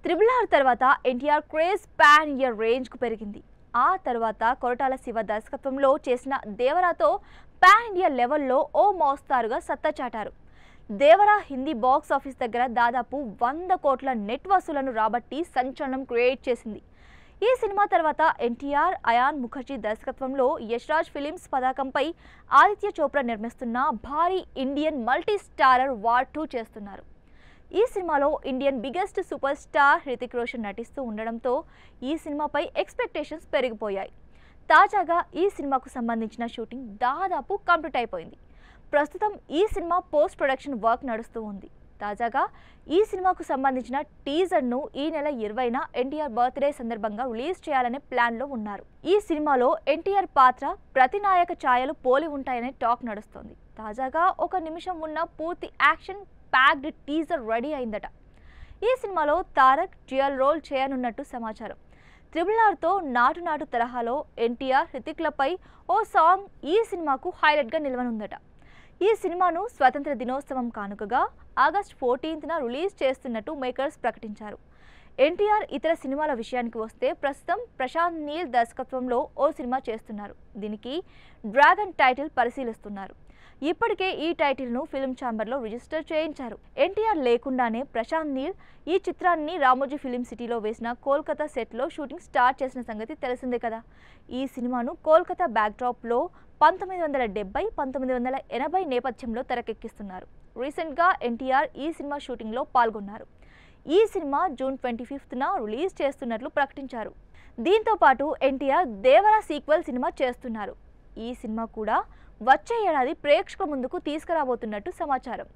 Triple R తర్వాత NTR craze pan India range కు పెరిగింది. ఆ తర్వాత కొరటాల శివ దర్శకత్వంలో చేసిన దేవరాతో పాన్ ఇండియా లెవెల్లో ఓ మోస్తారుగా సత్తా చాటారు. దేవరా హిందీ బాక్స్ ఆఫీస్ దగ్గర దాదాపు 100 కోట్ల నెట్ వసూలను రాబట్టి సంచలనం క్రియేట్ చేసింది. ఈ సినిమా తర్వాత ఎన్టీఆర్, అయాన్ ముఖర్జీ దర్శకత్వంలో యష్ రాజ్ ఫిలిమ్స్ పతాకంపై ఆదిత్య చోప్రా నిర్మిస్తున్న భారీ ఇండియన్ మల్టీ స్టారర్ వార్ 2 చేస్తున్నారు. ఈ సినిమాలో Indian biggest super star Hrithik Roshan నటిస్తూ ఉండడంతో ఈ సినిమాపై ఎక్స్పెక్టేషన్స్ పెరిగిపోయాయి. తాజాగా ఈ సినిమాకు సంబంధించిన షూటింగ్ దాదాపు కంప్లీట్ అయిపోయింది. ప్రస్తుతం ఈ సినిమా పోస్ట్ ప్రొడక్షన్ వర్క్ నడుస్తూ ఉంది. తాజాగా ఈ సినిమాకు సంబంధించిన టీజర్ను ఈ నెల 20న ఎన్టీఆర్ బర్త్డే సందర్భంగా రిలీజ్ చేయాలనే ప్లాన్లో ఉన్నారు. ఈ సినిమాలో ఎన్టీఆర్ పాత్ర ప్రతినాయక ఛాయలు పోలి ఉంటాయనే టాక్ నడుస్తోంది. తాజాగా 1 నిమిషం ఉన్న పూర్తి యాక్షన్ ప్యాక్డ్ టీజర్ రెడీ అయిందట. ఈ సినిమాలో తారక్ డ్యూయల్ రోల్ చేయనున్నట్టు సమాచారం. త్రిబుల్ ఆర్తో నాటు తరహాలో ఎన్టీఆర్, హృతిక్లపై ఓ సాంగ్ ఈ సినిమాకు హైలైట్గా నిలవనుందట. ఈ సినిమాను స్వతంత్ర దినోత్సవం కానుకగా ఆగస్టు 14న రిలీజ్ చేస్తున్నట్టు మేకర్స్ ప్రకటించారు. ఎన్టీఆర్ ఇతర సినిమాల విషయానికి వస్తే ప్రస్తుతం ప్రశాంత్ నీల్ దర్శకత్వంలో ఓ సినిమా చేస్తున్నారు. దీనికి డ్రాగన్ టైటిల్ పరిశీలిస్తున్నారు. ఇప్పటికే ఈ టైటిల్ను ఫిల్మ్ ఛాంబర్లో రిజిస్టర్ చేయించారు. ఎన్టీఆర్ లేకుండానే ప్రశాంత్ నీల్ ఈ చిత్రాన్ని రామోజీ ఫిలిం సిటీలో వేసిన కోల్కతా సెట్లో షూటింగ్ స్టార్ట్ చేసిన సంగతి తెలిసిందే కదా. ఈ సినిమాను కోల్కతా బ్యాక్డ్రాప్లో 1970-1980 నేపథ్యంలో తెరకెక్కిస్తున్నారు. రీసెంట్గా ఎన్టీఆర్ ఈ సినిమా షూటింగ్లో పాల్గొన్నారు. ఈ సినిమా జూన్ 25న రిలీజ్ చేస్తున్నట్లు ప్రకటించారు. దీంతో పాటు ఎన్టీఆర్ దేవరా సీక్వెల్ సినిమా చేస్తున్నారు. ఈ సినిమా కూడా వచ్చే ఏడాది ప్రేక్షకుల ముందుకు తీసుకురాబోతున్నట్టు సమాచారం.